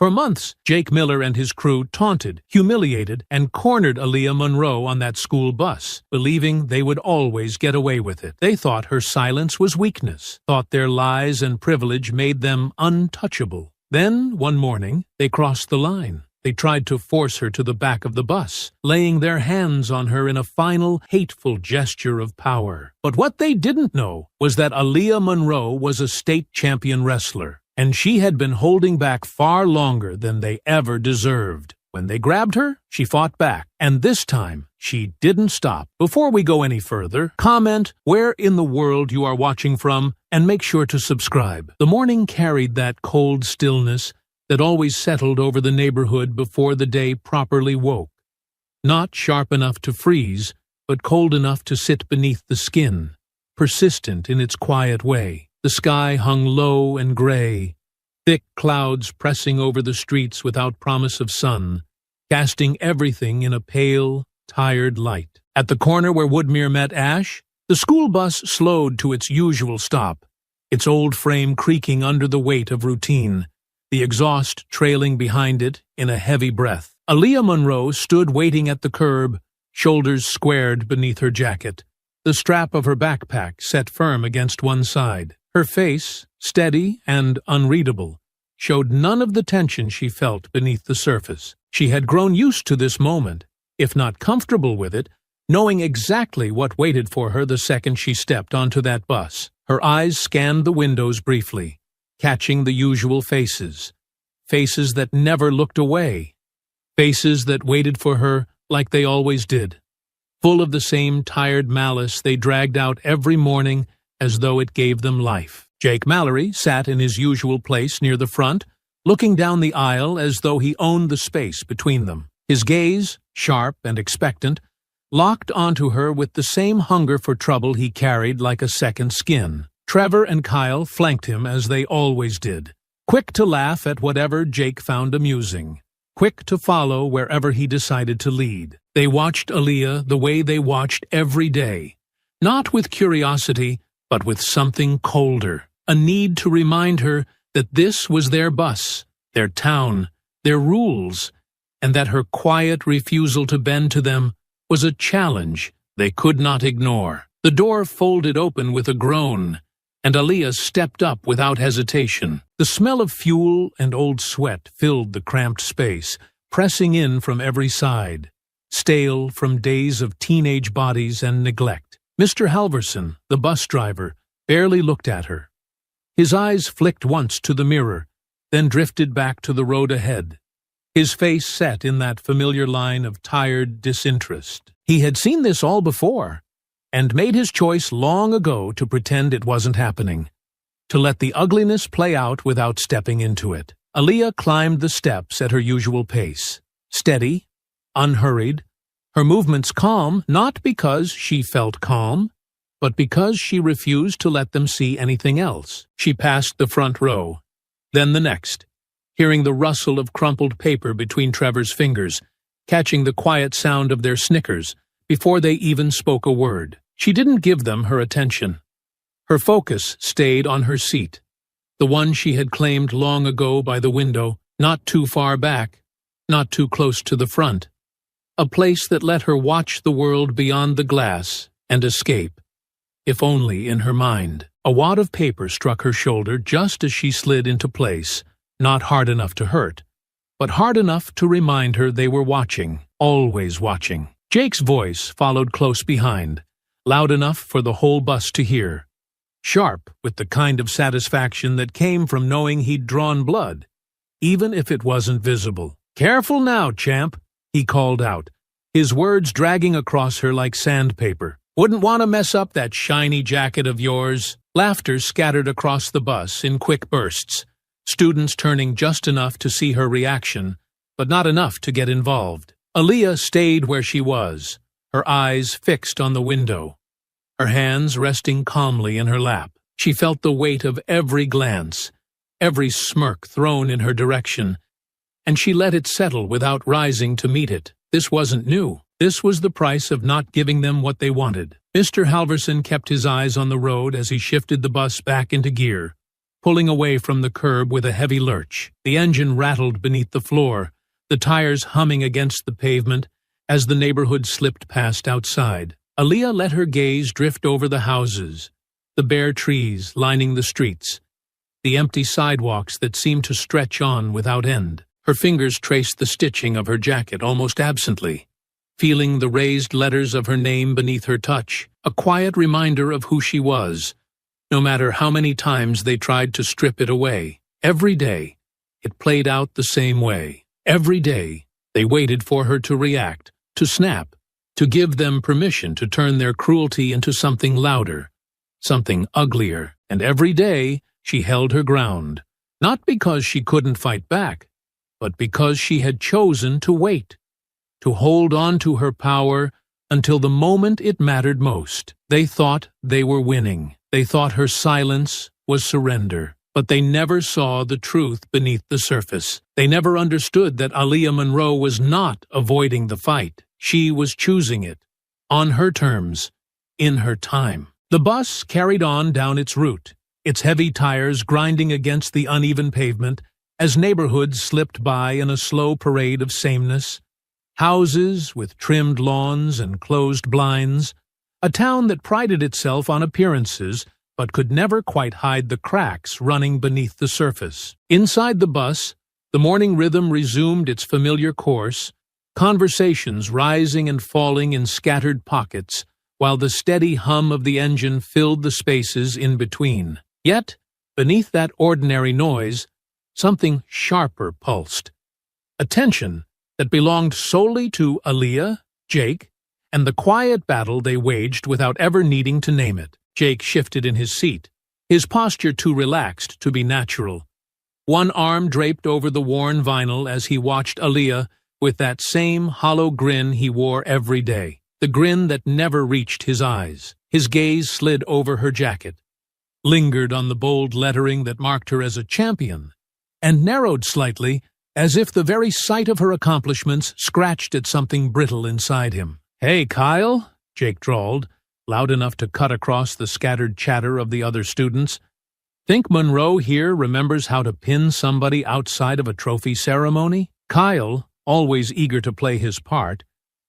For months, Jake Miller and his crew taunted, humiliated, and cornered Aaliyah Monroe on that school bus, believing they would always get away with it. They thought her silence was weakness, thought their lies and privilege made them untouchable. Then, one morning, they crossed the line. They tried to force her to the back of the bus, laying their hands on her in a final, hateful gesture of power. But what they didn't know was that Aaliyah Monroe was a state champion wrestler, and she had been holding back far longer than they ever deserved. When they grabbed her, she fought back, and this time, she didn't stop. Before we go any further, comment where in the world you are watching from, and make sure to subscribe. The morning carried that cold stillness that always settled over the neighborhood before the day properly woke. Not sharp enough to freeze, but cold enough to sit beneath the skin, persistent in its quiet way. The sky hung low and gray, thick clouds pressing over the streets without promise of sun, casting everything in a pale, tired light. At the corner where Woodmere met Ash, the school bus slowed to its usual stop, its old frame creaking under the weight of routine, the exhaust trailing behind it in a heavy breath. Aaliyah Monroe stood waiting at the curb, shoulders squared beneath her jacket, the strap of her backpack set firm against one side. Her face, steady and unreadable, showed none of the tension she felt beneath the surface. She had grown used to this moment, if not comfortable with it, knowing exactly what waited for her the second she stepped onto that bus. Her eyes scanned the windows briefly, catching the usual faces, faces that never looked away, faces that waited for her like they always did, full of the same tired malice they dragged out every morning as though it gave them life. Jake Mallory sat in his usual place near the front, looking down the aisle as though he owned the space between them. His gaze, sharp and expectant, locked onto her with the same hunger for trouble he carried like a second skin. Trevor and Kyle flanked him as they always did, quick to laugh at whatever Jake found amusing, quick to follow wherever he decided to lead. They watched Aaliyah the way they watched every day, not with curiosity, but with something colder, a need to remind her that this was their bus, their town, their rules, and that her quiet refusal to bend to them was a challenge they could not ignore. The door folded open with a groan, and Aaliyah stepped up without hesitation. The smell of fuel and old sweat filled the cramped space, pressing in from every side, stale from days of teenage bodies and neglect. Mr. Halverson, the bus driver, barely looked at her. His eyes flicked once to the mirror, then drifted back to the road ahead, his face set in that familiar line of tired disinterest. He had seen this all before, and made his choice long ago to pretend it wasn't happening, to let the ugliness play out without stepping into it. Aaliyah climbed the steps at her usual pace, steady, unhurried, her movements calm, not because she felt calm, but because she refused to let them see anything else. She passed the front row, then the next, hearing the rustle of crumpled paper between Trevor's fingers, catching the quiet sound of their snickers before they even spoke a word. She didn't give them her attention. Her focus stayed on her seat, the one she had claimed long ago by the window, not too far back, not too close to the front, a place that let her watch the world beyond the glass and escape, if only in her mind. A wad of paper struck her shoulder just as she slid into place, not hard enough to hurt, but hard enough to remind her they were watching, always watching. Jake's voice followed close behind, loud enough for the whole bus to hear, sharp with the kind of satisfaction that came from knowing he'd drawn blood, even if it wasn't visible. "Careful now, champ," he called out, his words dragging across her like sandpaper. "Wouldn't want to mess up that shiny jacket of yours." Laughter scattered across the bus in quick bursts, students turning just enough to see her reaction, but not enough to get involved. Aaliyah stayed where she was, her eyes fixed on the window, her hands resting calmly in her lap. She felt the weight of every glance, every smirk thrown in her direction, and she let it settle without rising to meet it. This wasn't new. This was the price of not giving them what they wanted. Mr. Halverson kept his eyes on the road as he shifted the bus back into gear, pulling away from the curb with a heavy lurch. The engine rattled beneath the floor, the tires humming against the pavement as the neighborhood slipped past outside. Aaliyah let her gaze drift over the houses, the bare trees lining the streets, the empty sidewalks that seemed to stretch on without end. Her fingers traced the stitching of her jacket almost absently, feeling the raised letters of her name beneath her touch, a quiet reminder of who she was, no matter how many times they tried to strip it away. Every day, it played out the same way. Every day, they waited for her to react, to snap, to give them permission to turn their cruelty into something louder, something uglier. And every day, she held her ground, not because she couldn't fight back, but because she had chosen to wait, to hold on to her power until the moment it mattered most. They thought they were winning. They thought her silence was surrender. But they never saw the truth beneath the surface. They never understood that Aaliyah Monroe was not avoiding the fight. She was choosing it, on her terms, in her time. The bus carried on down its route, its heavy tires grinding against the uneven pavement as neighborhoods slipped by in a slow parade of sameness. Houses with trimmed lawns and closed blinds, a town that prided itself on appearances but could never quite hide the cracks running beneath the surface. Inside the bus, the morning rhythm resumed its familiar course, conversations rising and falling in scattered pockets, while the steady hum of the engine filled the spaces in between. Yet, beneath that ordinary noise, something sharper pulsed. A tension that belonged solely to Aaliyah, Jake, and the quiet battle they waged without ever needing to name it. Jake shifted in his seat, his posture too relaxed to be natural. One arm draped over the worn vinyl as he watched Aaliyah with that same hollow grin he wore every day, the grin that never reached his eyes. His gaze slid over her jacket, lingered on the bold lettering that marked her as a champion, and narrowed slightly as if the very sight of her accomplishments scratched at something brittle inside him. "Hey, Kyle," Jake drawled, loud enough to cut across the scattered chatter of the other students. "Think Monroe here remembers how to pin somebody outside of a trophy ceremony?" Kyle, always eager to play his part,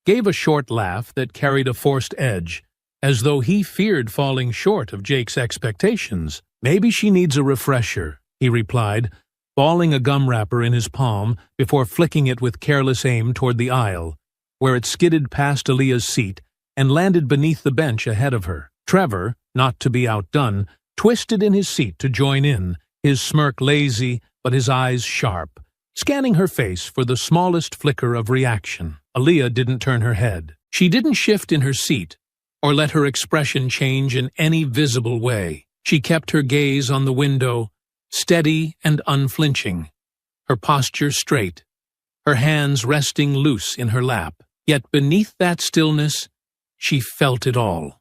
gave a short laugh that carried a forced edge, as though he feared falling short of Jake's expectations. "Maybe she needs a refresher," he replied, balling a gum wrapper in his palm before flicking it with careless aim toward the aisle, where it skidded past Aaliyah's seat and landed beneath the bench ahead of her. Trevor, not to be outdone, twisted in his seat to join in, his smirk lazy but his eyes sharp, scanning her face for the smallest flicker of reaction. Aaliyah didn't turn her head. She didn't shift in her seat or let her expression change in any visible way. She kept her gaze on the window, steady and unflinching, her posture straight, her hands resting loose in her lap. Yet beneath that stillness, she felt it all.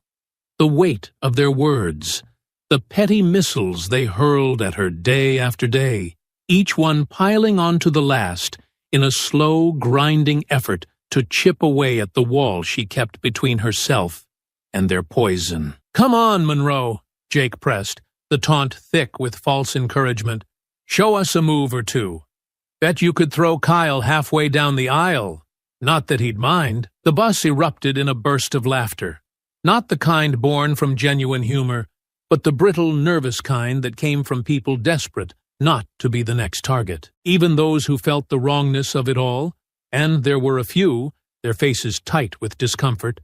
The weight of their words, the petty missiles they hurled at her day after day, each one piling onto the last in a slow, grinding effort to chip away at the wall she kept between herself and their poison. "Come on, Monroe," Jake pressed, the taunt thick with false encouragement. "Show us a move or two. Bet you could throw Kyle halfway down the aisle. Not that he'd mind." The bus erupted in a burst of laughter, not the kind born from genuine humor, but the brittle, nervous kind that came from people desperate not to be the next target. Even those who felt the wrongness of it all, and there were a few, their faces tight with discomfort,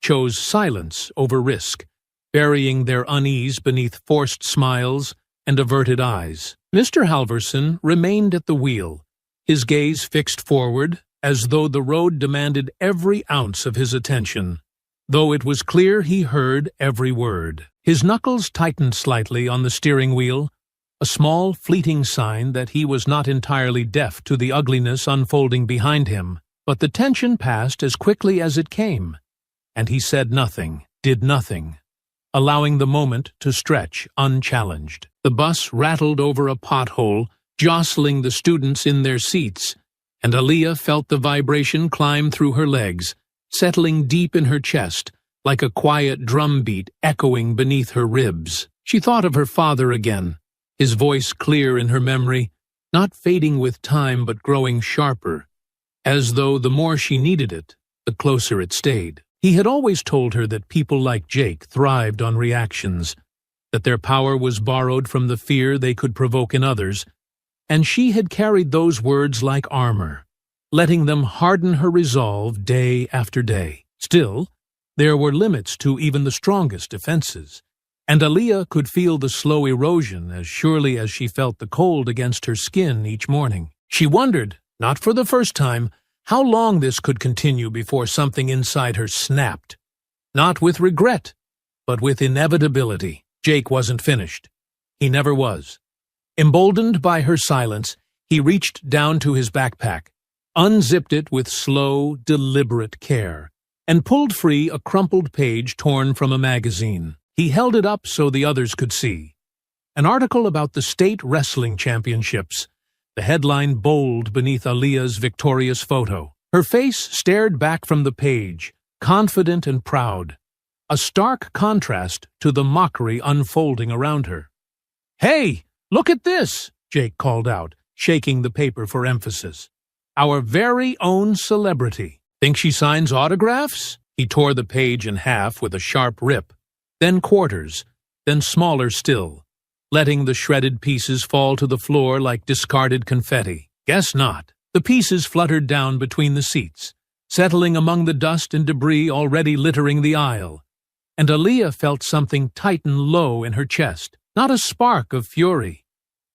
chose silence over risk, burying their unease beneath forced smiles and averted eyes. Mr. Halverson remained at the wheel, his gaze fixed forward, as though the road demanded every ounce of his attention, though it was clear he heard every word. His knuckles tightened slightly on the steering wheel, a small, fleeting sign that he was not entirely deaf to the ugliness unfolding behind him. But the tension passed as quickly as it came, and he said nothing, did nothing, allowing the moment to stretch unchallenged. The bus rattled over a pothole, jostling the students in their seats, and Aaliyah felt the vibration climb through her legs, settling deep in her chest, like a quiet drumbeat echoing beneath her ribs. She thought of her father again, his voice clear in her memory, not fading with time but growing sharper, as though the more she needed it, the closer it stayed. He had always told her that people like Jake thrived on reactions, that their power was borrowed from the fear they could provoke in others, and she had carried those words like armor, letting them harden her resolve day after day. Still, there were limits to even the strongest defenses, and Aaliyah could feel the slow erosion as surely as she felt the cold against her skin each morning. She wondered, not for the first time, how long this could continue before something inside her snapped. Not with regret, but with inevitability. Jake wasn't finished. He never was. Emboldened by her silence, he reached down to his backpack, unzipped it with slow, deliberate care, and pulled free a crumpled page torn from a magazine. He held it up so the others could see. An article about the state wrestling championships, the headline bold beneath Aaliyah's victorious photo. Her face stared back from the page, confident and proud, a stark contrast to the mockery unfolding around her. "Hey, look at this!" Jake called out, shaking the paper for emphasis. "Our very own celebrity. Think she signs autographs?" He tore the page in half with a sharp rip, then quarters, then smaller still, letting the shredded pieces fall to the floor like discarded confetti. Guess not. The pieces fluttered down between the seats, settling among the dust and debris already littering the aisle, and Aaliyah felt something tighten low in her chest, not a spark of fury,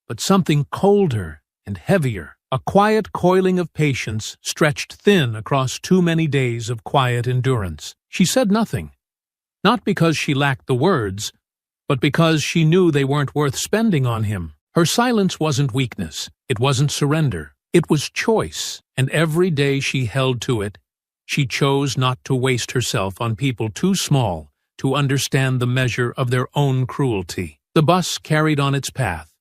but something colder and heavier, a quiet coiling of patience stretched thin across too many days of quiet endurance. She said nothing, not because she lacked the words, but because she knew they weren't worth spending on him. Her silence wasn't weakness, it wasn't surrender, it was choice, and every day she held to it, she chose not to waste herself on people too small to understand the measure of their own cruelty. The bus carried on its path,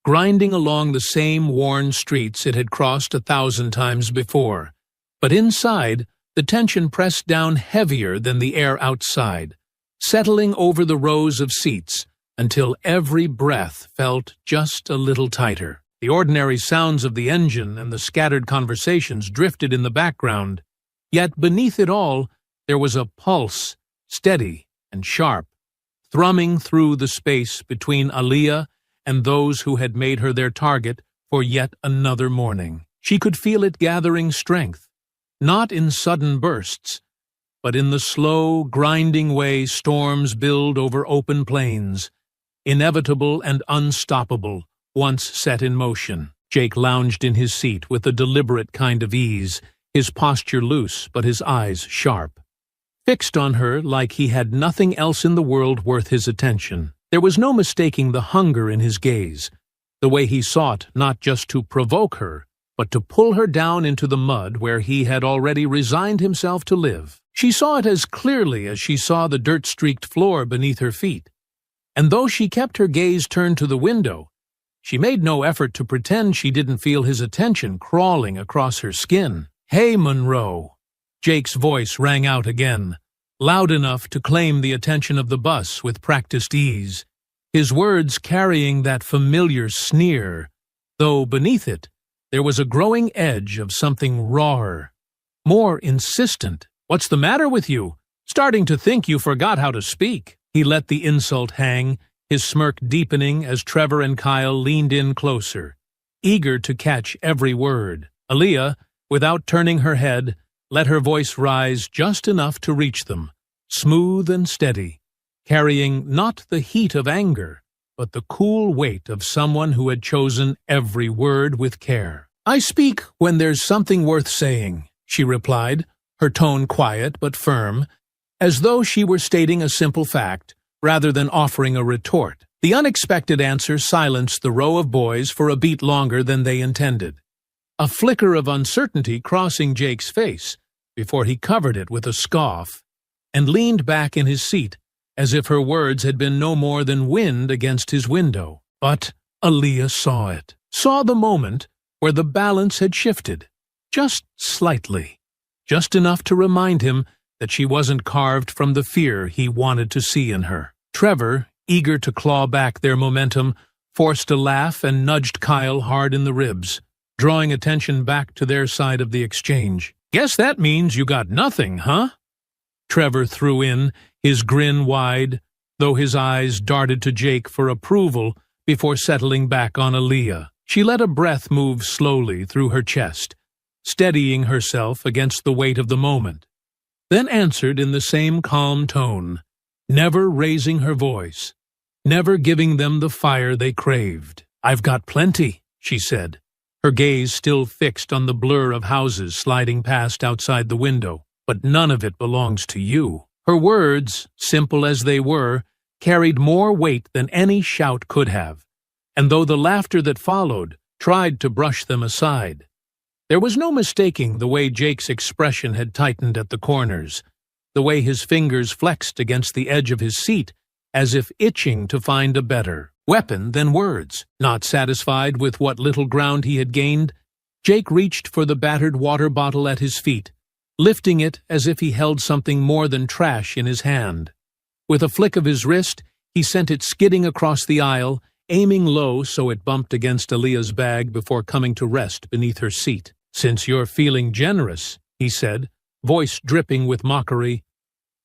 grinding along the same worn streets it had crossed 1,000 times before, but inside, the tension pressed down heavier than the air outside, settling over the rows of seats until every breath felt just a little tighter. The ordinary sounds of the engine and the scattered conversations drifted in the background, yet beneath it all there was a pulse, steady and sharp, thrumming through the space between Aaliyah and those who had made her their target for yet another morning. She could feel it gathering strength, not in sudden bursts, but in the slow, grinding way storms build over open plains, inevitable and unstoppable once set in motion. Jake lounged in his seat with a deliberate kind of ease, his posture loose but his eyes sharp, fixed on her like he had nothing else in the world worth his attention. There was no mistaking the hunger in his gaze, the way he sought not just to provoke her, but to pull her down into the mud where he had already resigned himself to live. She saw it as clearly as she saw the dirt-streaked floor beneath her feet, and though she kept her gaze turned to the window, she made no effort to pretend she didn't feel his attention crawling across her skin. "Hey, Monroe!" Jake's voice rang out again, loud enough to claim the attention of the bus with practiced ease, his words carrying that familiar sneer, though beneath it there was a growing edge of something rawer, more insistent. "What's the matter with you? Starting to think you forgot how to speak." He let the insult hang, his smirk deepening as Trevor and Kyle leaned in closer, eager to catch every word. Aaliyah, without turning her head, let her voice rise just enough to reach them, smooth and steady, carrying not the heat of anger, but the cool weight of someone who had chosen every word with care. "I speak when there's something worth saying," she replied, her tone quiet but firm, as though she were stating a simple fact rather than offering a retort. The unexpected answer silenced the row of boys for a beat longer than they intended, a flicker of uncertainty crossing Jake's face before he covered it with a scoff and leaned back in his seat as if her words had been no more than wind against his window. But Aaliyah saw it, saw the moment where the balance had shifted, just slightly, just enough to remind him that she wasn't carved from the fear he wanted to see in her. Trevor, eager to claw back their momentum, forced a laugh and nudged Kyle hard in the ribs, drawing attention back to their side of the exchange. "Guess that means you got nothing, huh?" Trevor threw in, his grin wide, though his eyes darted to Jake for approval before settling back on Aaliyah. She let a breath move slowly through her chest, steadying herself against the weight of the moment, then answered in the same calm tone, never raising her voice, never giving them the fire they craved. "I've got plenty," she said, her gaze still fixed on the blur of houses sliding past outside the window. "But none of it belongs to you." Her words, simple as they were, carried more weight than any shout could have, and though the laughter that followed tried to brush them aside, there was no mistaking the way Jake's expression had tightened at the corners, the way his fingers flexed against the edge of his seat, as if itching to find a better weapon than words. Not satisfied with what little ground he had gained, Jake reached for the battered water bottle at his feet, lifting it as if he held something more than trash in his hand. With a flick of his wrist, he sent it skidding across the aisle, aiming low so it bumped against Aaliyah's bag before coming to rest beneath her seat. "Since you're feeling generous," he said, voice dripping with mockery,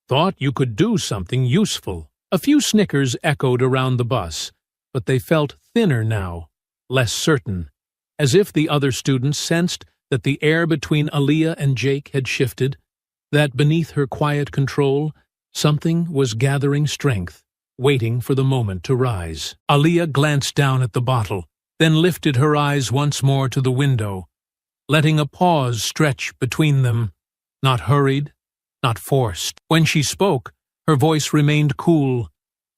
"thought you could do something useful." A few snickers echoed around the bus, but they felt thinner now, less certain, as if the other students sensed that the air between Aaliyah and Jake had shifted, that beneath her quiet control, something was gathering strength, waiting for the moment to rise. Aaliyah glanced down at the bottle, then lifted her eyes once more to the window, letting a pause stretch between them, not hurried, not forced. When she spoke, her voice remained cool,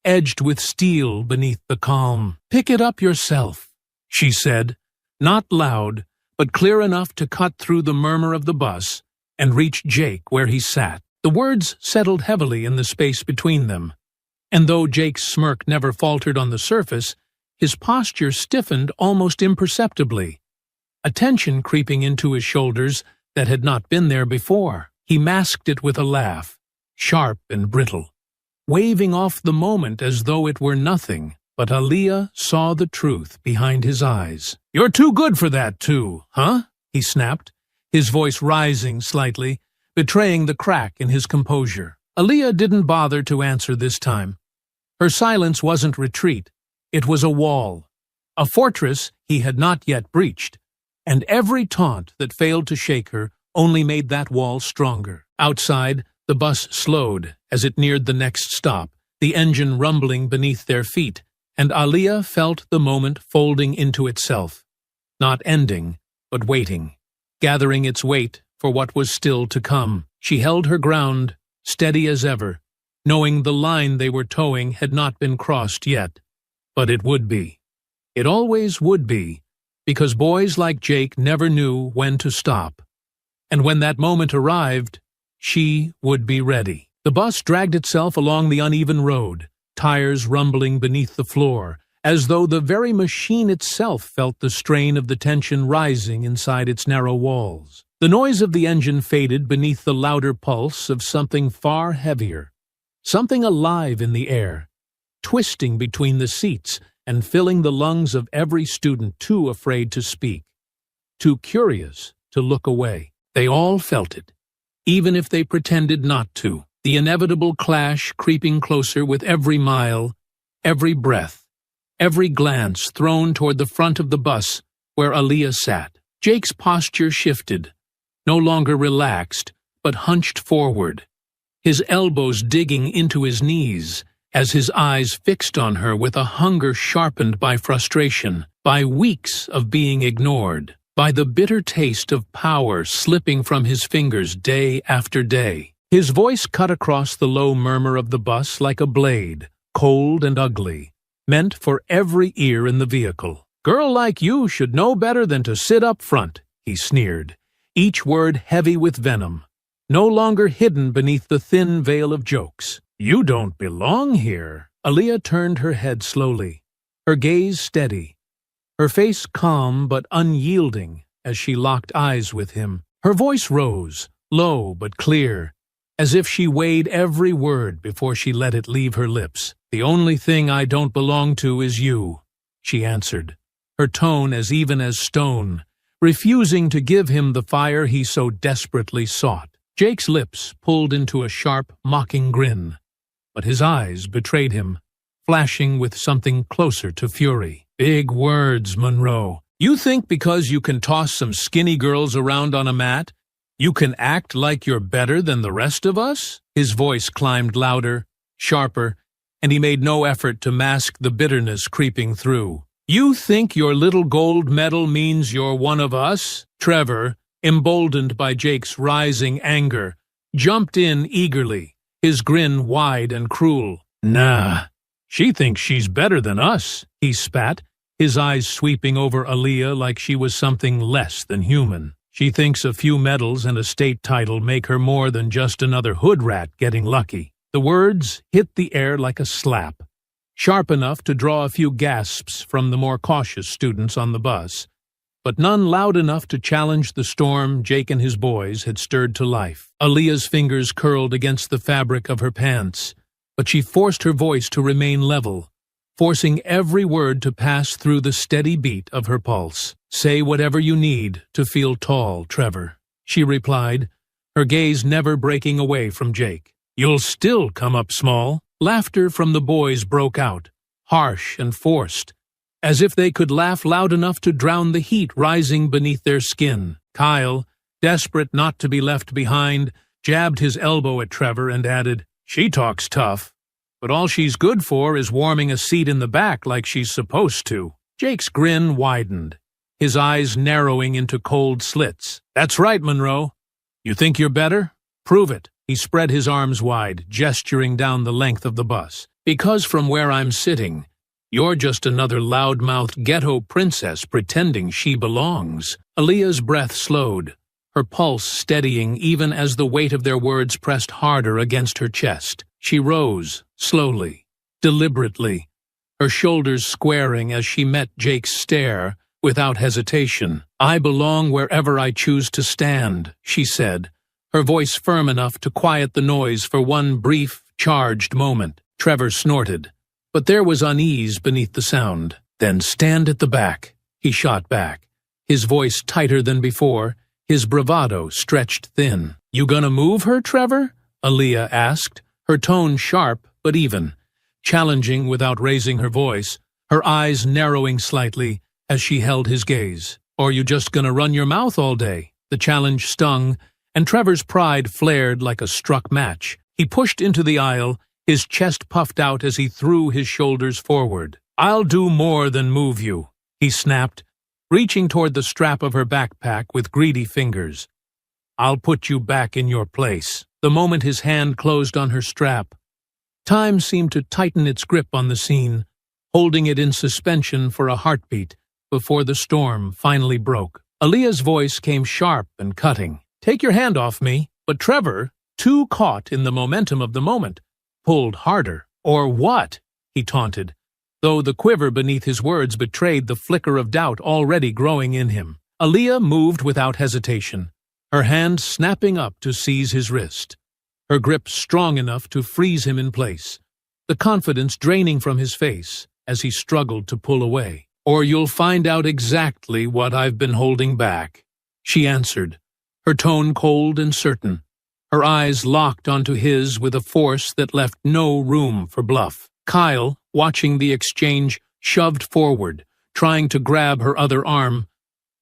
edged with steel beneath the calm. "Pick it up yourself," she said, not loud, but clear enough to cut through the murmur of the bus and reach Jake where he sat. The words settled heavily in the space between them, and though Jake's smirk never faltered on the surface, his posture stiffened almost imperceptibly, a tension creeping into his shoulders that had not been there before. He masked it with a laugh, sharp and brittle, waving off the moment as though it were nothing. But Aaliyah saw the truth behind his eyes. "You're too good for that, too, huh?" he snapped, his voice rising slightly, betraying the crack in his composure. Aaliyah didn't bother to answer this time. Her silence wasn't retreat, it was a wall, a fortress he had not yet breached, and every taunt that failed to shake her only made that wall stronger. Outside, the bus slowed as it neared the next stop, the engine rumbling beneath their feet, and Aaliyah felt the moment folding into itself, not ending, but waiting, gathering its weight for what was still to come. She held her ground, steady as ever, knowing the line they were towing had not been crossed yet. But it would be. It always would be, because boys like Jake never knew when to stop. And when that moment arrived, she would be ready. The bus dragged itself along the uneven road, tires rumbling beneath the floor, as though the very machine itself felt the strain of the tension rising inside its narrow walls. The noise of the engine faded beneath the louder pulse of something far heavier, something alive in the air, twisting between the seats and filling the lungs of every student too afraid to speak, too curious to look away. They all felt it, even if they pretended not to. The inevitable clash creeping closer with every mile, every breath, every glance thrown toward the front of the bus where Aaliyah sat. Jake's posture shifted, no longer relaxed, but hunched forward, his elbows digging into his knees as his eyes fixed on her with a hunger sharpened by frustration, by weeks of being ignored, by the bitter taste of power slipping from his fingers day after day. His voice cut across the low murmur of the bus like a blade, cold and ugly, meant for every ear in the vehicle. "Girl like you should know better than to sit up front," he sneered, each word heavy with venom, no longer hidden beneath the thin veil of jokes. "You don't belong here." Aaliyah turned her head slowly, her gaze steady, her face calm but unyielding as she locked eyes with him. Her voice rose, low but clear, as if she weighed every word before she let it leave her lips. "The only thing I don't belong to is you. she answered, her tone as even as stone, refusing to give him the fire he so desperately sought. Jake's lips pulled into a sharp, mocking grin, but his eyes betrayed him, flashing with something closer to fury. Big words, Monroe. You think because you can toss some skinny girls around on a mat, you can act like you're better than the rest of us? His voice climbed louder, sharper, and he made no effort to mask the bitterness creeping through. You think your little gold medal means you're one of us? Trevor, emboldened by Jake's rising anger, jumped in eagerly, his grin wide and cruel. Nah, she thinks she's better than us, he spat, his eyes sweeping over Aaliyah like she was something less than human. She thinks a few medals and a state title make her more than just another hood rat getting lucky. The words hit the air like a slap, sharp enough to draw a few gasps from the more cautious students on the bus, but none loud enough to challenge the storm Jake and his boys had stirred to life. Aaliyah's fingers curled against the fabric of her pants, but she forced her voice to remain level, forcing every word to pass through the steady beat of her pulse. Say whatever you need to feel tall, Trevor, she replied, her gaze never breaking away from Jake. You'll still come up small. Laughter from the boys broke out, harsh and forced, as if they could laugh loud enough to drown the heat rising beneath their skin. Kyle, desperate not to be left behind, jabbed his elbow at Trevor and added, She talks tough, but all she's good for is warming a seat in the back like she's supposed to. Jake's grin widened, his eyes narrowing into cold slits. That's right, Monroe. You think you're better? Prove it. He spread his arms wide, gesturing down the length of the bus. Because from where I'm sitting, you're just another loudmouthed ghetto princess pretending she belongs. Aaliyah's breath slowed, her pulse steadying even as the weight of their words pressed harder against her chest. She rose, slowly, deliberately, her shoulders squaring as she met Jake's stare, without hesitation. I belong wherever I choose to stand, she said, her voice firm enough to quiet the noise for one brief, charged moment. Trevor snorted, but there was unease beneath the sound. Then stand at the back, he shot back, his voice tighter than before, his bravado stretched thin. You gonna move her, Trevor? Aaliyah asked, her tone sharp but even, challenging without raising her voice, her eyes narrowing slightly as she held his gaze. Or you just gonna run your mouth all day? The challenge stung, and Trevor's pride flared like a struck match. He pushed into the aisle, his chest puffed out as he threw his shoulders forward. I'll do more than move you, he snapped, reaching toward the strap of her backpack with greedy fingers. I'll put you back in your place. The moment his hand closed on her strap, time seemed to tighten its grip on the scene, holding it in suspension for a heartbeat before the storm finally broke. Aaliyah's voice came sharp and cutting. Take your hand off me. But Trevor, too caught in the momentum of the moment, pulled harder. Or what? He taunted, though the quiver beneath his words betrayed the flicker of doubt already growing in him. Aaliyah moved without hesitation, her hand snapping up to seize his wrist, her grip strong enough to freeze him in place, the confidence draining from his face as he struggled to pull away. Or you'll find out exactly what I've been holding back, she answered, her tone cold and certain, her eyes locked onto his with a force that left no room for bluff. Kyle, watching the exchange, shoved forward, trying to grab her other arm,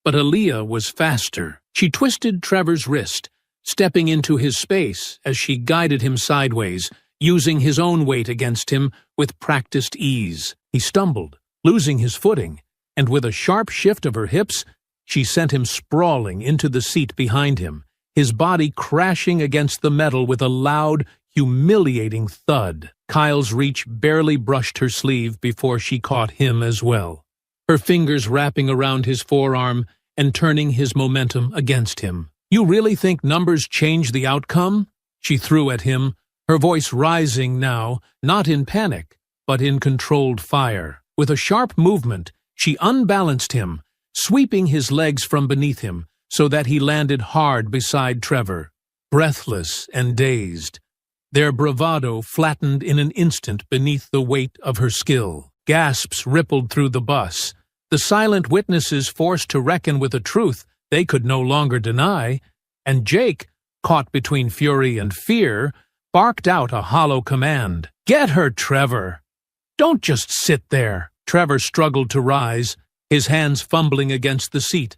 but Aaliyah was faster. She twisted Trevor's wrist, stepping into his space as she guided him sideways, using his own weight against him with practiced ease. He stumbled, losing his footing, and with a sharp shift of her hips, she sent him sprawling into the seat behind him, his body crashing against the metal with a loud, humiliating thud. Kyle's reach barely brushed her sleeve before she caught him as well, her fingers wrapping around his forearm and turning his momentum against him. You really think numbers change the outcome? She threw at him, her voice rising now, not in panic, but in controlled fire. With a sharp movement, she unbalanced him, sweeping his legs from beneath him so that he landed hard beside Trevor, breathless and dazed, their bravado flattened in an instant beneath the weight of her skill. Gasps rippled through the bus. The silent witnesses forced to reckon with a truth they could no longer deny, and Jake, caught between fury and fear, barked out a hollow command. "Get her, Trevor! Don't just sit there!" Trevor struggled to rise, his hands fumbling against the seat,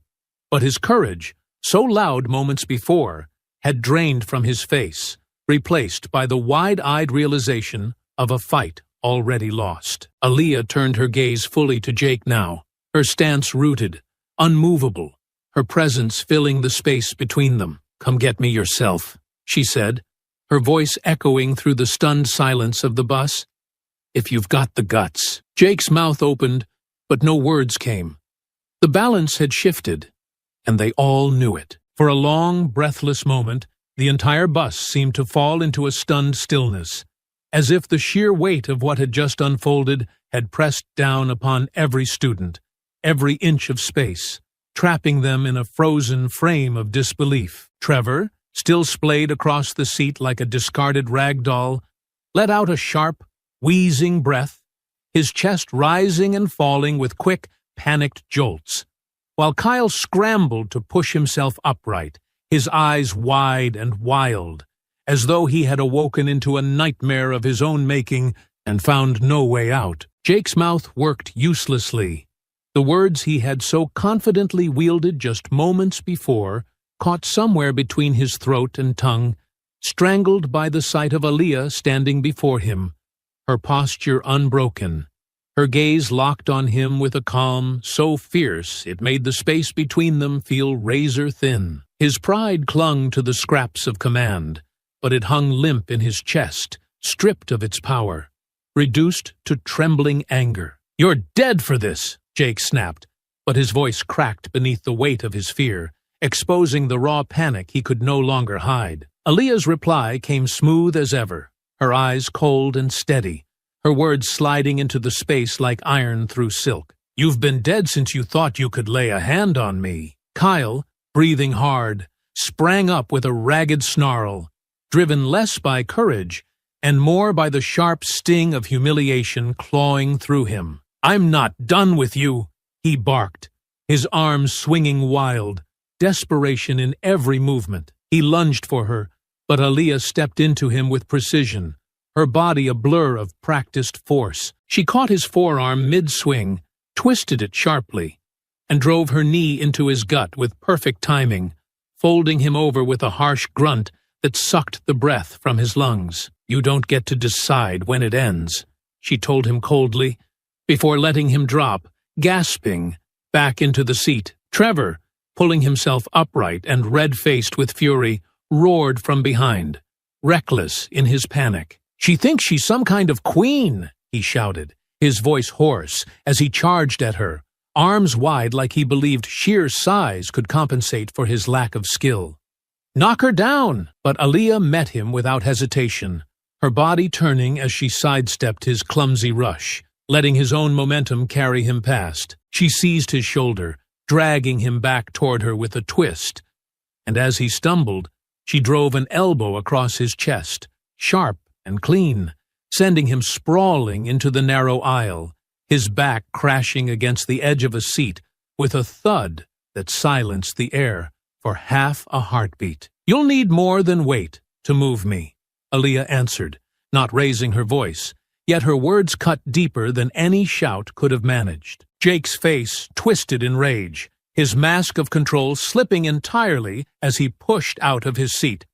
but his courage, so loud moments before, had drained from his face, replaced by the wide-eyed realization of a fight already lost. Aaliyah turned her gaze fully to Jake now, her stance rooted, unmovable, her presence filling the space between them. "Come get me yourself," she said, her voice echoing through the stunned silence of the bus. "If you've got the guts." Jake's mouth opened, but no words came. The balance had shifted, and they all knew it. For a long, breathless moment, the entire bus seemed to fall into a stunned stillness, as if the sheer weight of what had just unfolded had pressed down upon every student, every inch of space, trapping them in a frozen frame of disbelief. Trevor, still splayed across the seat like a discarded rag doll, let out a sharp, wheezing breath, his chest rising and falling with quick, panicked jolts, while Kyle scrambled to push himself upright, his eyes wide and wild, as though he had awoken into a nightmare of his own making and found no way out. Jake's mouth worked uselessly. The words he had so confidently wielded just moments before caught somewhere between his throat and tongue, strangled by the sight of Aaliyah standing before him, her posture unbroken, her gaze locked on him with a calm so fierce it made the space between them feel razor-thin. His pride clung to the scraps of command, but it hung limp in his chest, stripped of its power, reduced to trembling anger. "You're dead for this!" Jake snapped, but his voice cracked beneath the weight of his fear, exposing the raw panic he could no longer hide. Aaliyah's reply came smooth as ever, her eyes cold and steady, her words sliding into the space like iron through silk. "You've been dead since you thought you could lay a hand on me." Kyle, breathing hard, sprang up with a ragged snarl, driven less by courage and more by the sharp sting of humiliation clawing through him. "I'm not done with you," he barked, his arms swinging wild, desperation in every movement. He lunged for her, but Aaliyah stepped into him with precision, her body a blur of practiced force. She caught his forearm mid-swing, twisted it sharply, and drove her knee into his gut with perfect timing, folding him over with a harsh grunt that sucked the breath from his lungs. "You don't get to decide when it ends," she told him coldly, before letting him drop, gasping, back into the seat. Trevor, pulling himself upright and red-faced with fury, roared from behind, reckless in his panic. "She thinks she's some kind of queen," he shouted, his voice hoarse, as he charged at her, arms wide like he believed sheer size could compensate for his lack of skill. "Knock her down!" But Aaliyah met him without hesitation, her body turning as she sidestepped his clumsy rush, letting his own momentum carry him past. She seized his shoulder, dragging him back toward her with a twist, and as he stumbled, she drove an elbow across his chest, sharp and clean, sending him sprawling into the narrow aisle, his back crashing against the edge of a seat with a thud that silenced the air for half a heartbeat. "You'll need more than weight to move me," Aaliyah answered, not raising her voice, yet her words cut deeper than any shout could have managed. Jake's face twisted in rage, his mask of control slipping entirely as he pushed out of his seat.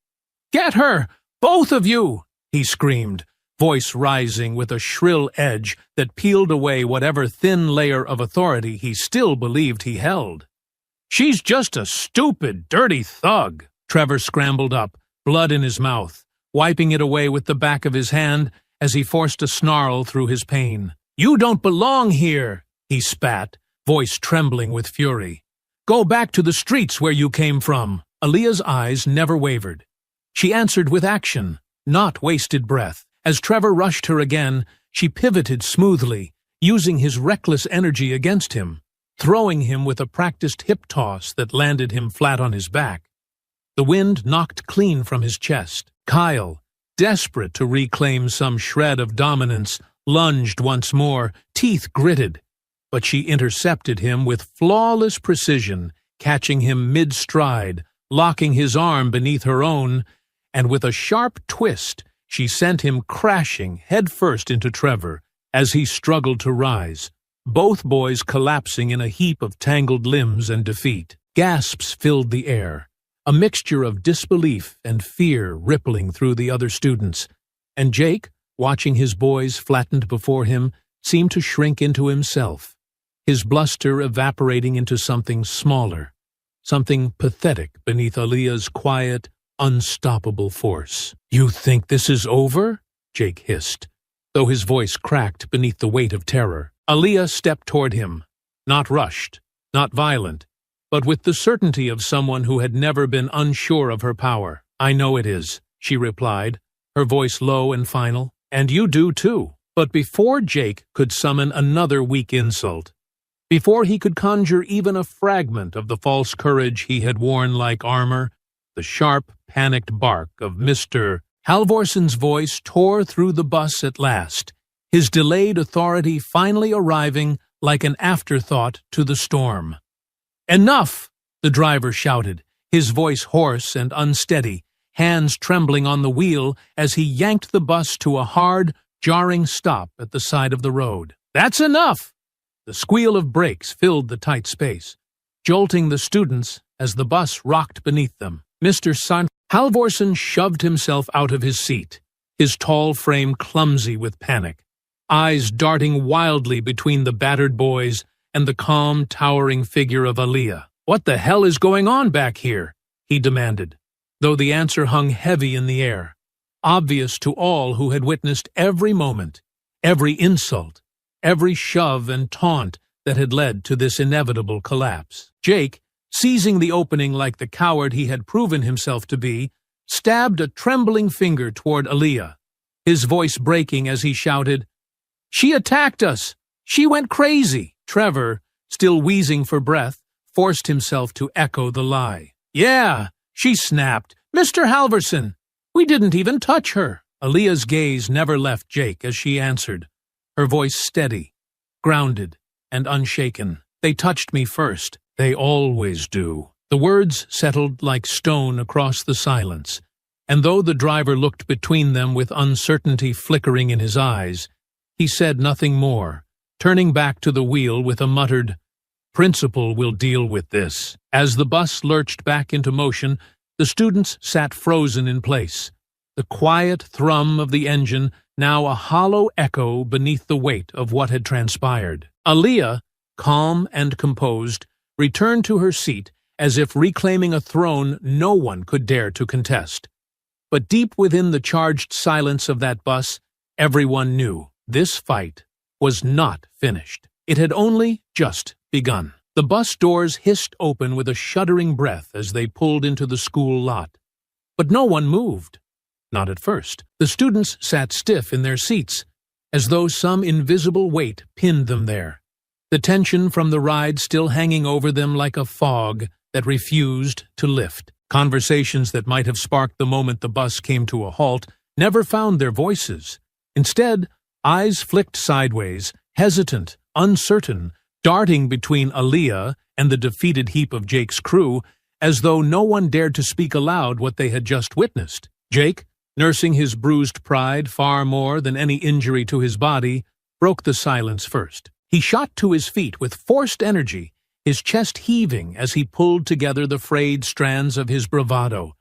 "Get her! Both of you!" he screamed, voice rising with a shrill edge that peeled away whatever thin layer of authority he still believed he held. "She's just a stupid, dirty thug." Trevor scrambled up, blood in his mouth, wiping it away with the back of his hand as he forced a snarl through his pain. "You don't belong here," he spat, voice trembling with fury. "Go back to the streets where you came from." Aaliyah's eyes never wavered. She answered with action, not wasted breath. As Trevor rushed her again, she pivoted smoothly, using his reckless energy against him, throwing him with a practiced hip toss that landed him flat on his back. The wind knocked clean from his chest. Kyle, desperate to reclaim some shred of dominance, lunged once more, teeth gritted, but she intercepted him with flawless precision, catching him mid-stride, locking his arm beneath her own, and with a sharp twist, she sent him crashing headfirst into Trevor as he struggled to rise, both boys collapsing in a heap of tangled limbs and defeat. Gasps filled the air, a mixture of disbelief and fear rippling through the other students, and Jake, watching his boys flattened before him, seemed to shrink into himself, his bluster evaporating into something smaller, something pathetic beneath Aaliyah's quiet, unstoppable force. "You think this is over?" Jake hissed, though his voice cracked beneath the weight of terror. Aaliyah stepped toward him, not rushed, not violent, but with the certainty of someone who had never been unsure of her power. "I know it is," she replied, her voice low and final, "and you do too." But before Jake could summon another weak insult, before he could conjure even a fragment of the false courage he had worn like armor, the sharp, panicked bark of Mr. Halvorson's voice tore through the bus at last, his delayed authority finally arriving like an afterthought to the storm. "Enough!" the driver shouted, his voice hoarse and unsteady, hands trembling on the wheel as he yanked the bus to a hard, jarring stop at the side of the road. "That's enough!" The squeal of brakes filled the tight space, jolting the students as the bus rocked beneath them. Mr. Halvorson shoved himself out of his seat, his tall frame clumsy with panic, eyes darting wildly between the battered boys and the calm, towering figure of Aaliyah. "What the hell is going on back here?" he demanded, though the answer hung heavy in the air, obvious to all who had witnessed every moment, every insult, every shove and taunt that had led to this inevitable collapse. Jake, seizing the opening like the coward he had proven himself to be, stabbed a trembling finger toward Aaliyah, his voice breaking as he shouted, "She attacked us! She went crazy!" Trevor, still wheezing for breath, forced himself to echo the lie. "Yeah," she snapped. "Mr. Halvorson, we didn't even touch her." Aaliyah's gaze never left Jake as she answered, her voice steady, grounded, and unshaken. "They touched me first. They always do." The words settled like stone across the silence, and though the driver looked between them with uncertainty flickering in his eyes, he said nothing more, turning back to the wheel with a muttered, "Principal will deal with this." As the bus lurched back into motion, the students sat frozen in place, the quiet thrum of the engine now a hollow echo beneath the weight of what had transpired. Aaliyah, calm and composed, returned to her seat as if reclaiming a throne no one could dare to contest. But deep within the charged silence of that bus, everyone knew this fight was not finished. It had only just begun. The bus doors hissed open with a shuddering breath as they pulled into the school lot. But no one moved. Not at first. The students sat stiff in their seats, as though some invisible weight pinned them there, the tension from the ride still hanging over them like a fog that refused to lift. Conversations that might have sparked the moment the bus came to a halt never found their voices. Instead, eyes flicked sideways, hesitant, uncertain, darting between Aaliyah and the defeated heap of Jake's crew, as though no one dared to speak aloud what they had just witnessed. Jake, nursing his bruised pride far more than any injury to his body, broke the silence first. He shot to his feet with forced energy, his chest heaving as he pulled together the frayed strands of his bravado,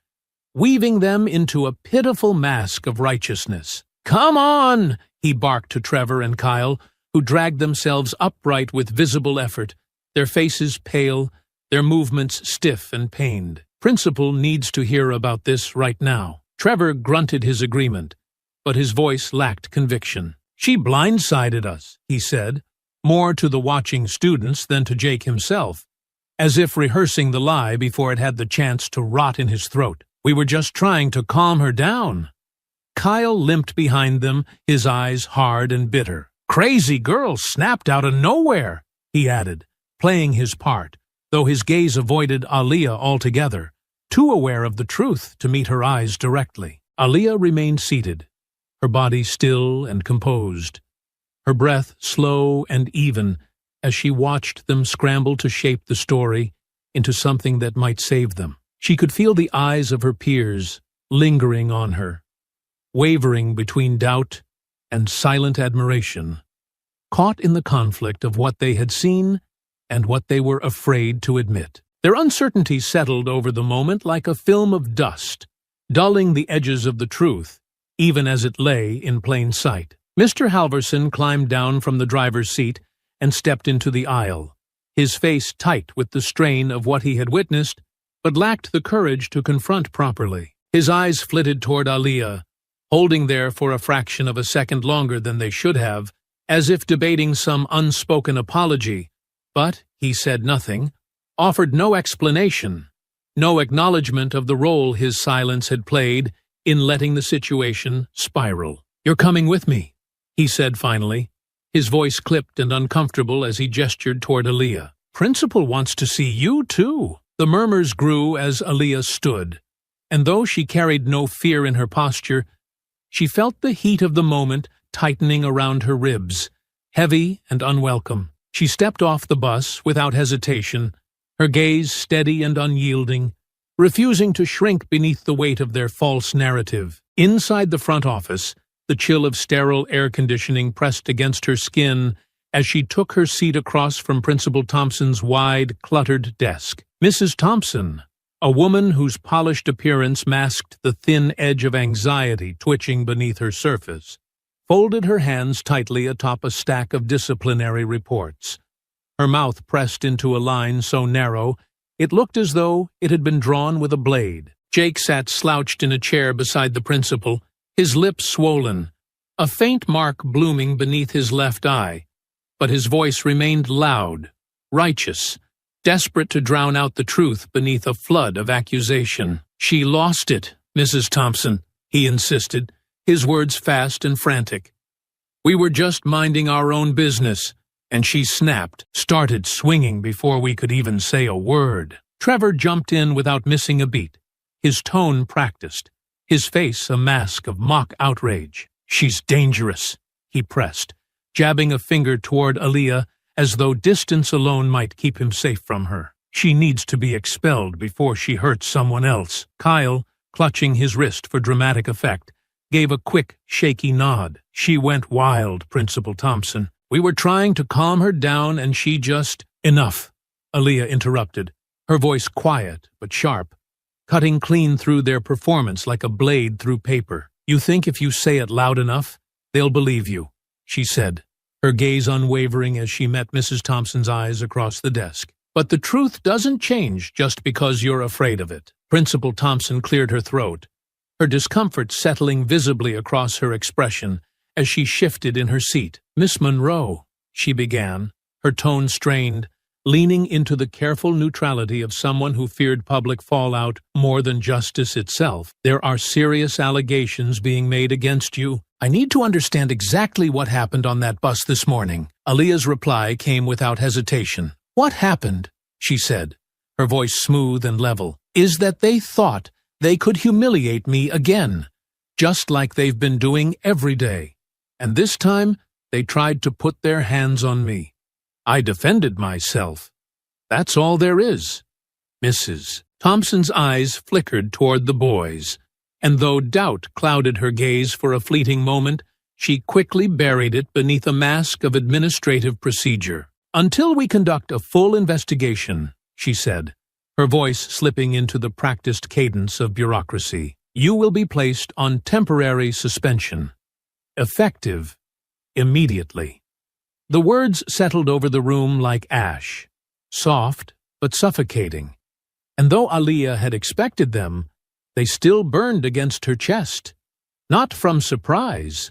weaving them into a pitiful mask of righteousness. "Come on!" he barked to Trevor and Kyle, who dragged themselves upright with visible effort, their faces pale, their movements stiff and pained. "Principal needs to hear about this right now." Trevor grunted his agreement, but his voice lacked conviction. "She blindsided us," he said, more to the watching students than to Jake himself, as if rehearsing the lie before it had the chance to rot in his throat. "We were just trying to calm her down." Kyle limped behind them, his eyes hard and bitter. "Crazy girl snapped out of nowhere," he added, playing his part, though his gaze avoided Aaliyah altogether, too aware of the truth to meet her eyes directly. Aaliyah remained seated, her body still and composed, her breath slow and even as she watched them scramble to shape the story into something that might save them. She could feel the eyes of her peers lingering on her, wavering between doubt and silent admiration, caught in the conflict of what they had seen and what they were afraid to admit. Their uncertainty settled over the moment like a film of dust, dulling the edges of the truth, even as it lay in plain sight. Mr. Halverson climbed down from the driver's seat and stepped into the aisle, his face tight with the strain of what he had witnessed, but lacked the courage to confront properly. His eyes flitted toward Aaliyah, holding there for a fraction of a second longer than they should have, as if debating some unspoken apology, but he said nothing, offered no explanation, no acknowledgement of the role his silence had played in letting the situation spiral. "You're coming with me," he said finally, his voice clipped and uncomfortable as he gestured toward Aaliyah. "Principal wants to see you, too." The murmurs grew as Aaliyah stood, and though she carried no fear in her posture, she felt the heat of the moment tightening around her ribs, heavy and unwelcome. She stepped off the bus without hesitation, her gaze steady and unyielding, refusing to shrink beneath the weight of their false narrative. Inside the front office, the chill of sterile air conditioning pressed against her skin as she took her seat across from Principal Thompson's wide, cluttered desk. Mrs. Thompson, a woman whose polished appearance masked the thin edge of anxiety twitching beneath her surface, folded her hands tightly atop a stack of disciplinary reports. Her mouth pressed into a line so narrow it looked as though it had been drawn with a blade. Jake sat slouched in a chair beside the principal, his lips swollen, a faint mark blooming beneath his left eye, but his voice remained loud, righteous, desperate to drown out the truth beneath a flood of accusation. "She lost it, Mrs. Thompson," he insisted, his words fast and frantic. "We were just minding our own business, and she snapped, started swinging before we could even say a word." Trevor jumped in without missing a beat, his tone practiced, his face a mask of mock outrage. "She's dangerous," he pressed, jabbing a finger toward Aaliyah as though distance alone might keep him safe from her. "She needs to be expelled before she hurts someone else." Kyle, clutching his wrist for dramatic effect, gave a quick, shaky nod. "She went wild, Principal Thompson. We were trying to calm her down and she just—" "Enough," Aaliyah interrupted, her voice quiet but sharp, cutting clean through their performance like a blade through paper. "You think if you say it loud enough, they'll believe you," she said, her gaze unwavering as she met Mrs. Thompson's eyes across the desk. "But the truth doesn't change just because you're afraid of it." Principal Thompson cleared her throat, her discomfort settling visibly across her expression as she shifted in her seat. "Miss Monroe," she began, her tone strained, leaning into the careful neutrality of someone who feared public fallout more than justice itself. "There are serious allegations being made against you. I need to understand exactly what happened on that bus this morning." Aaliyah's reply came without hesitation. "What happened," she said, her voice smooth and level, "is that they thought they could humiliate me again, just like they've been doing every day. And this time, they tried to put their hands on me. I defended myself. That's all there is." Mrs. Thompson's eyes flickered toward the boys, and though doubt clouded her gaze for a fleeting moment, she quickly buried it beneath a mask of administrative procedure. "Until we conduct a full investigation," she said, her voice slipping into the practiced cadence of bureaucracy, "you will be placed on temporary suspension, effective immediately." The words settled over the room like ash, soft but suffocating, and though Aaliyah had expected them, they still burned against her chest, not from surprise,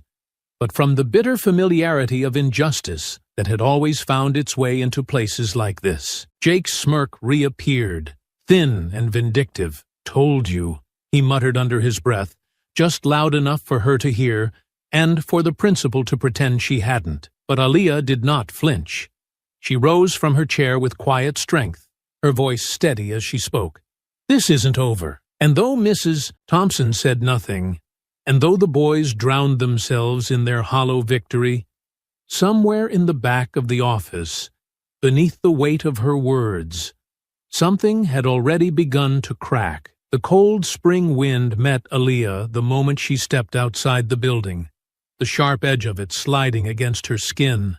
but from the bitter familiarity of injustice that had always found its way into places like this. Jake's smirk reappeared, thin and vindictive. "Told you," he muttered under his breath, just loud enough for her to hear, and for the principal to pretend she hadn't. But Aaliyah did not flinch. She rose from her chair with quiet strength, her voice steady as she spoke. "This isn't over." And though Mrs. Thompson said nothing, and though the boys drowned themselves in their hollow victory, Somewhere in the back of the office, beneath the weight of her words, something had already begun to crack. The cold spring wind met Aaliyah the moment she stepped outside the building, the sharp edge of it sliding against her skin.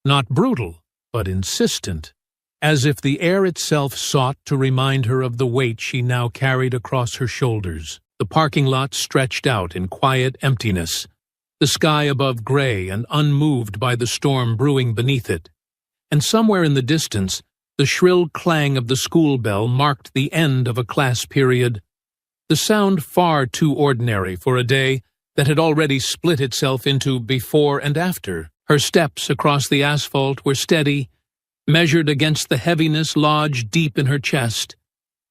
Not brutal, but insistent, as if the air itself sought to remind her of the weight she now carried across her shoulders. The parking lot stretched out in quiet emptiness, the sky above gray and unmoved by the storm brewing beneath it. And somewhere in the distance, the shrill clang of the school bell marked the end of a class period, the sound far too ordinary for a day that had already split itself into before and after. Her steps across the asphalt were steady, measured against the heaviness lodged deep in her chest,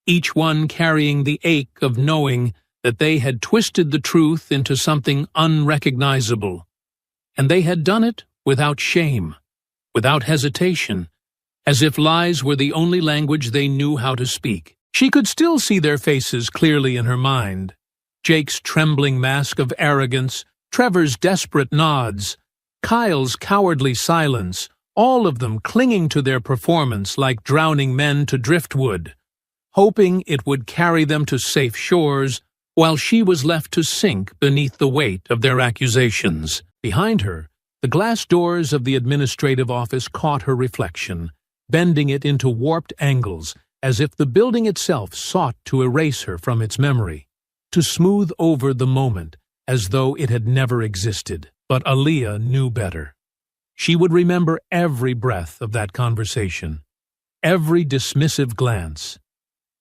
each one carrying the ache of knowing that they had twisted the truth into something unrecognizable. And they had done it without shame, without hesitation, as if lies were the only language they knew how to speak. She could still see their faces clearly in her mind. Jake's trembling mask of arrogance, Trevor's desperate nods, Kyle's cowardly silence, all of them clinging to their performance like drowning men to driftwood, hoping it would carry them to safe shores, while she was left to sink beneath the weight of their accusations. Behind her, the glass doors of the administrative office caught her reflection, bending it into warped angles, as if the building itself sought to erase her from its memory, to smooth over the moment as though it had never existed. But Aaliyah knew better. She would remember every breath of that conversation, every dismissive glance,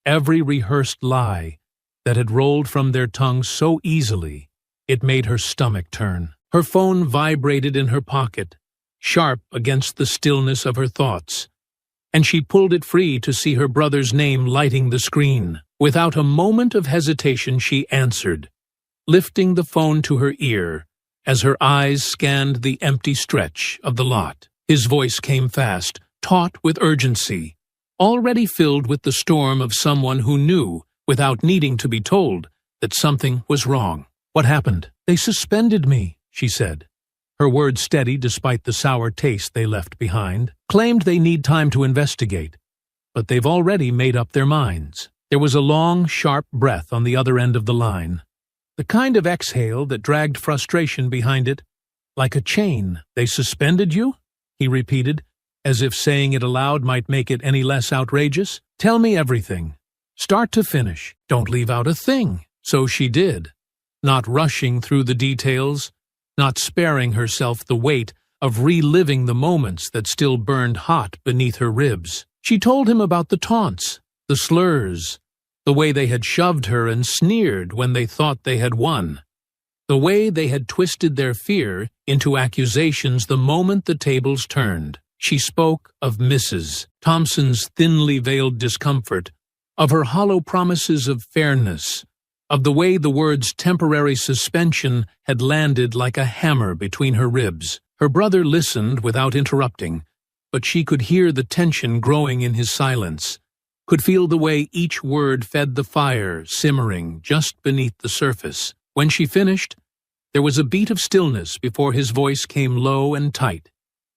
every rehearsed lie that had rolled from their tongues so easily it made her stomach turn. Her phone vibrated in her pocket, sharp against the stillness of her thoughts, and she pulled it free to see her brother's name lighting the screen. Without a moment of hesitation, she answered, lifting the phone to her ear as her eyes scanned the empty stretch of the lot. His voice came fast, taut with urgency, already filled with the storm of someone who knew, without needing to be told, that something was wrong. What happened? They suspended me, she said, her words steady despite the sour taste they left behind. Claimed they need time to investigate, but they've already made up their minds. There was a long, sharp breath on the other end of the line, the kind of exhale that dragged frustration behind it, like a chain. They suspended you? He repeated, as if saying it aloud might make it any less outrageous. Tell me everything. Start to finish. Don't leave out a thing. So she did, not rushing through the details, not sparing herself the weight of reliving the moments that still burned hot beneath her ribs. She told him about the taunts, the slurs, the way they had shoved her and sneered when they thought they had won, the way they had twisted their fear into accusations the moment the tables turned. She spoke of Mrs. Thompson's thinly veiled discomfort, of her hollow promises of fairness, of the way the words temporary suspension had landed like a hammer between her ribs. Her brother listened without interrupting, but she could hear the tension growing in his silence, could feel the way each word fed the fire simmering just beneath the surface. When she finished, there was a beat of stillness before his voice came low and tight,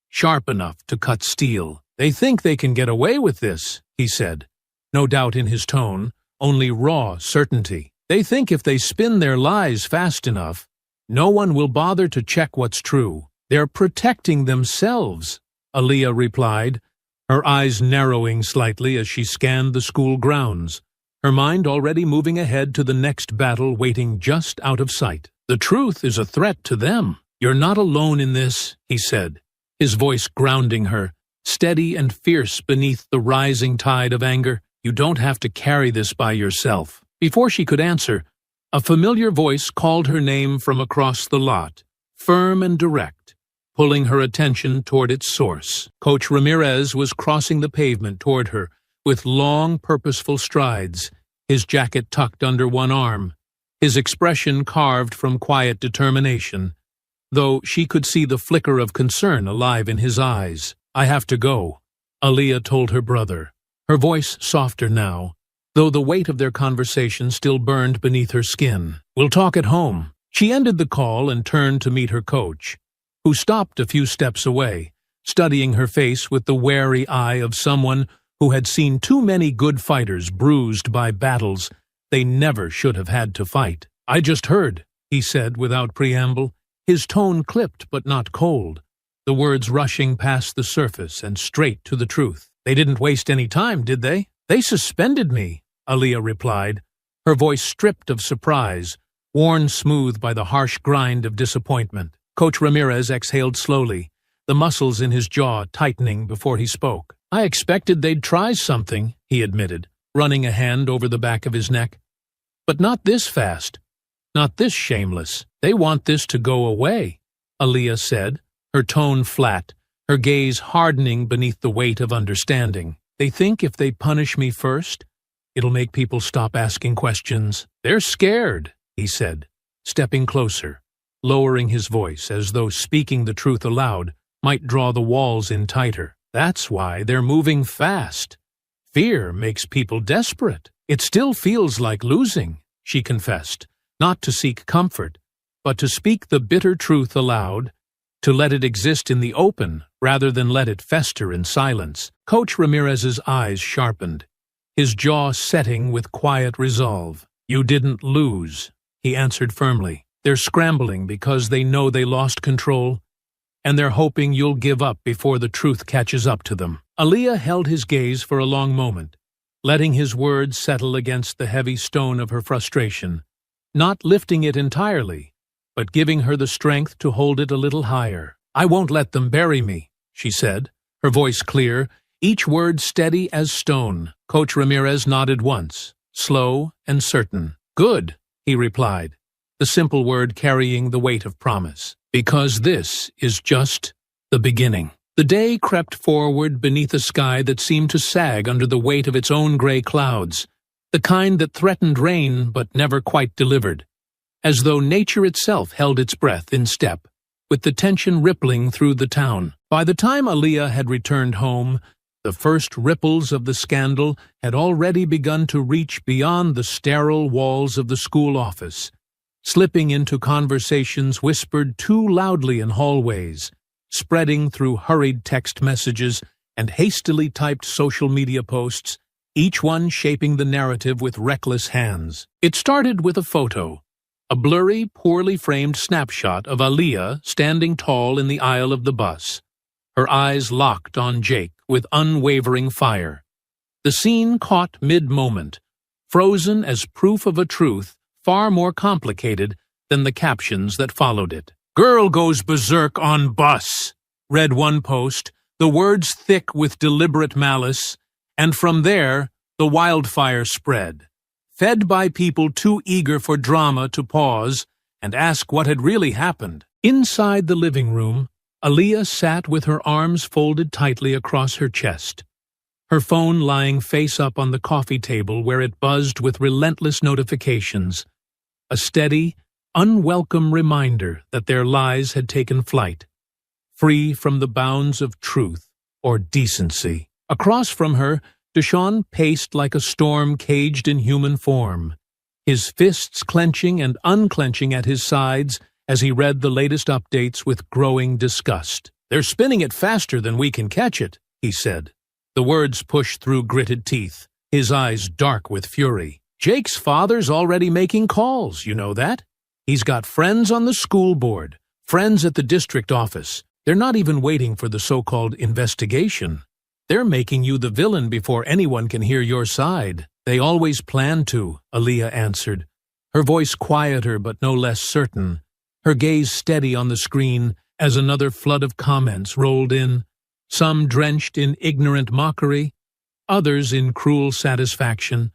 sharp enough to cut steel. They think they can get away with this, he said, no doubt in his tone, only raw certainty. They think if they spin their lies fast enough, no one will bother to check what's true. They're protecting themselves, Aaliyah replied, her eyes narrowing slightly as she scanned the school grounds, her mind already moving ahead to the next battle waiting just out of sight. The truth is a threat to them. You're not alone in this, he said, his voice grounding her, steady and fierce beneath the rising tide of anger. You don't have to carry this by yourself. Before she could answer, a familiar voice called her name from across the lot, firm and direct, pulling her attention toward its source. Coach Ramirez was crossing the pavement toward her with long, purposeful strides, his jacket tucked under one arm, his expression carved from quiet determination, though she could see the flicker of concern alive in his eyes. I have to go, Aaliyah told her brother, her voice softer now, though the weight of their conversation still burned beneath her skin. We'll talk at home. She ended the call and turned to meet her coach, who stopped a few steps away, studying her face with the wary eye of someone who had seen too many good fighters bruised by battles they never should have had to fight. "I just heard," he said without preamble, his tone clipped but not cold, the words rushing past the surface and straight to the truth. "They didn't waste any time, did they?" "They suspended me," Aaliyah replied, her voice stripped of surprise, worn smooth by the harsh grind of disappointment. Coach Ramirez exhaled slowly, the muscles in his jaw tightening before he spoke. "I expected they'd try something," he admitted, running a hand over the back of his neck. "But not this fast. Not this shameless. They want this to go away," Aaliyah said, her tone flat, her gaze hardening beneath the weight of understanding. "They think if they punish me first, it'll make people stop asking questions. They're scared," he said, stepping closer, lowering his voice as though speaking the truth aloud might draw the walls in tighter. "That's why they're moving fast. Fear makes people desperate." "It still feels like losing," she confessed, not to seek comfort, but to speak the bitter truth aloud, to let it exist in the open rather than let it fester in silence. Coach Ramirez's eyes sharpened, his jaw setting with quiet resolve. "You didn't lose," he answered firmly. "They're scrambling because they know they lost control, and they're hoping you'll give up before the truth catches up to them." Aaliyah held his gaze for a long moment, letting his words settle against the heavy stone of her frustration, not lifting it entirely, but giving her the strength to hold it a little higher. "I won't let them bury me," she said, her voice clear, each word steady as stone. Coach Ramirez nodded once, slow and certain. "Good," he replied, the simple word carrying the weight of promise. "Because this is just the beginning." The day crept forward beneath a sky that seemed to sag under the weight of its own gray clouds, the kind that threatened rain but never quite delivered, as though nature itself held its breath in step, with the tension rippling through the town. By the time Aaliyah had returned home, the first ripples of the scandal had already begun to reach beyond the sterile walls of the school office, slipping into conversations whispered too loudly in hallways, spreading through hurried text messages and hastily typed social media posts, each one shaping the narrative with reckless hands. It started with a photo, a blurry, poorly framed snapshot of Aaliyah standing tall in the aisle of the bus, her eyes locked on Jake with unwavering fire. The scene caught mid-moment, frozen as proof of a truth far more complicated than the captions that followed it. "Girl goes berserk on bus," read one post, the words thick with deliberate malice, and from there the wildfire spread, fed by people too eager for drama to pause and ask what had really happened. Inside the living room, Aaliyah sat with her arms folded tightly across her chest, her phone lying face up on the coffee table where it buzzed with relentless notifications, a steady, unwelcome reminder that their lies had taken flight, free from the bounds of truth or decency. Across from her, Deshaun paced like a storm caged in human form, his fists clenching and unclenching at his sides as he read the latest updates with growing disgust. "They're spinning it faster than we can catch it," he said. The words pushed through gritted teeth, his eyes dark with fury. "Jake's father's already making calls, you know that? He's got friends on the school board, friends at the district office. They're not even waiting for the so-called investigation. They're making you the villain before anyone can hear your side." "They always plan to," Aaliyah answered, her voice quieter but no less certain, her gaze steady on the screen as another flood of comments rolled in, some drenched in ignorant mockery, others in cruel satisfaction,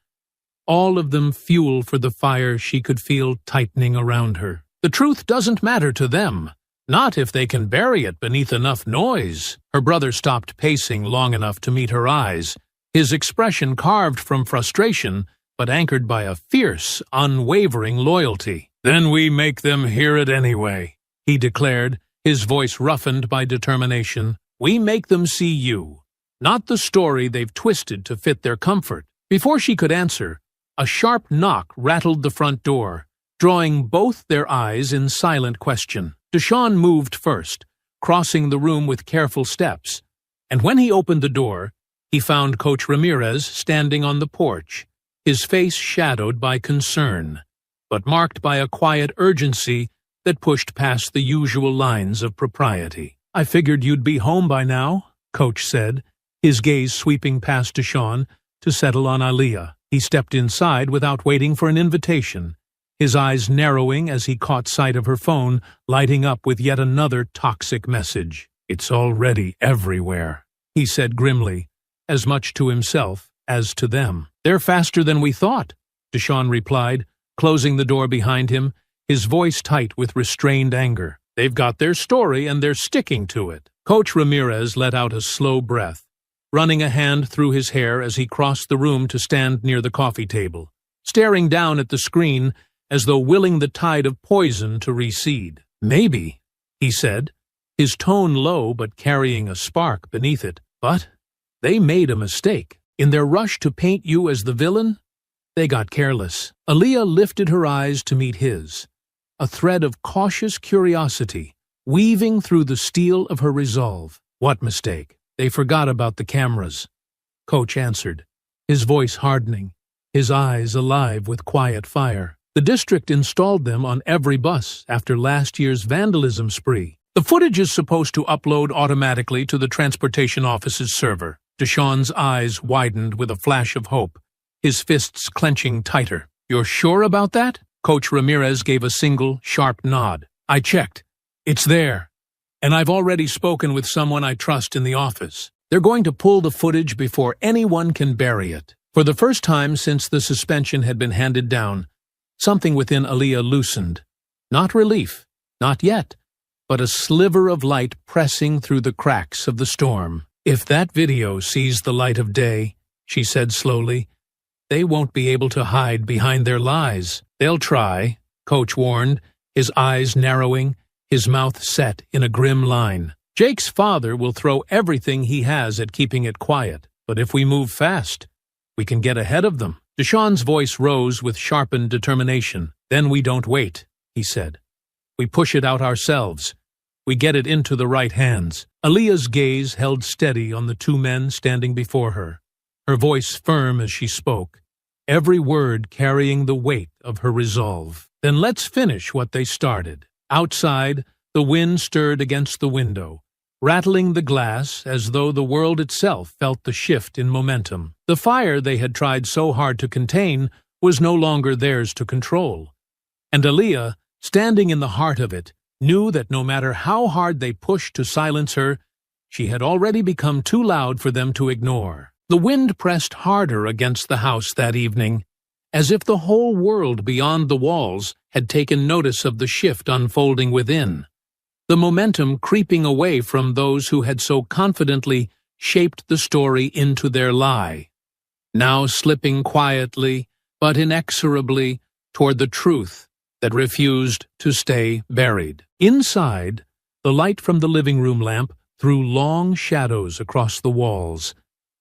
all of them fuel for the fire she could feel tightening around her. "The truth doesn't matter to them. Not if they can bury it beneath enough noise." Her brother stopped pacing long enough to meet her eyes, his expression carved from frustration but anchored by a fierce, unwavering loyalty. "Then we make them hear it anyway," he declared, his voice roughened by determination. "We make them see you, not the story they've twisted to fit their comfort." Before she could answer, a sharp knock rattled the front door, drawing both their eyes in silent question. Deshaun moved first, crossing the room with careful steps, and when he opened the door, he found Coach Ramirez standing on the porch, his face shadowed by concern, but marked by a quiet urgency that pushed past the usual lines of propriety. "I figured you'd be home by now," Coach said, his gaze sweeping past Deshawn to settle on Aaliyah. He stepped inside without waiting for an invitation, his eyes narrowing as he caught sight of her phone lighting up with yet another toxic message. "It's already everywhere," he said grimly, as much to himself as to them. "They're faster than we thought," Deshawn replied, closing the door behind him, his voice tight with restrained anger. "They've got their story and they're sticking to it." Coach Ramirez let out a slow breath, running a hand through his hair as he crossed the room to stand near the coffee table, staring down at the screen as though willing the tide of poison to recede. "Maybe," he said, his tone low but carrying a spark beneath it, "but they made a mistake. In their rush to paint you as the villain, they got careless." Aaliyah lifted her eyes to meet his, a thread of cautious curiosity weaving through the steel of her resolve. "What mistake?" "They forgot about the cameras," Coach answered, his voice hardening, his eyes alive with quiet fire. "The district installed them on every bus after last year's vandalism spree. The footage is supposed to upload automatically to the transportation office's server." Deshawn's eyes widened with a flash of hope, his fists clenching tighter. "You're sure about that?" Coach Ramirez gave a single, sharp nod. "I checked. It's there. And I've already spoken with someone I trust in the office. They're going to pull the footage before anyone can bury it." For the first time since the suspension had been handed down, something within Aaliyah loosened. Not relief, not yet, but a sliver of light pressing through the cracks of the storm. "If that video sees the light of day," she said slowly, "they won't be able to hide behind their lies." "They'll try," Coach warned, his eyes narrowing, his mouth set in a grim line. "Jake's father will throw everything he has at keeping it quiet, but if we move fast, we can get ahead of them." Deshawn's voice rose with sharpened determination. "Then we don't wait," he said. "We push it out ourselves. We get it into the right hands." Aaliyah's gaze held steady on the two men standing before her, her voice firm as she spoke, every word carrying the weight of her resolve. "Then let's finish what they started." Outside, the wind stirred against the window, rattling the glass as though the world itself felt the shift in momentum. The fire they had tried so hard to contain was no longer theirs to control, and Aaliyah, standing in the heart of it, knew that no matter how hard they pushed to silence her, she had already become too loud for them to ignore. The wind pressed harder against the house that evening, as if the whole world beyond the walls had taken notice of the shift unfolding within, the momentum creeping away from those who had so confidently shaped the story into their lie, now slipping quietly but inexorably toward the truth that refused to stay buried. Inside, the light from the living room lamp threw long shadows across the walls,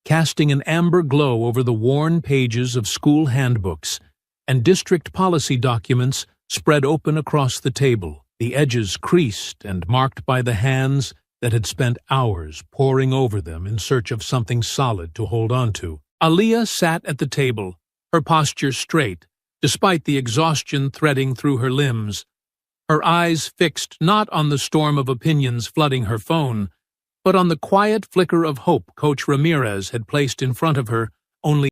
casting an amber glow over the worn pages of school handbooks and district policy documents spread open across the table, the edges creased and marked by the hands that had spent hours poring over them in search of something solid to hold on to. Aaliyah sat at the table, her posture straight, despite the exhaustion threading through her limbs, her eyes fixed not on the storm of opinions flooding her phone, but on the quiet flicker of hope Coach Ramirez had placed in front of her only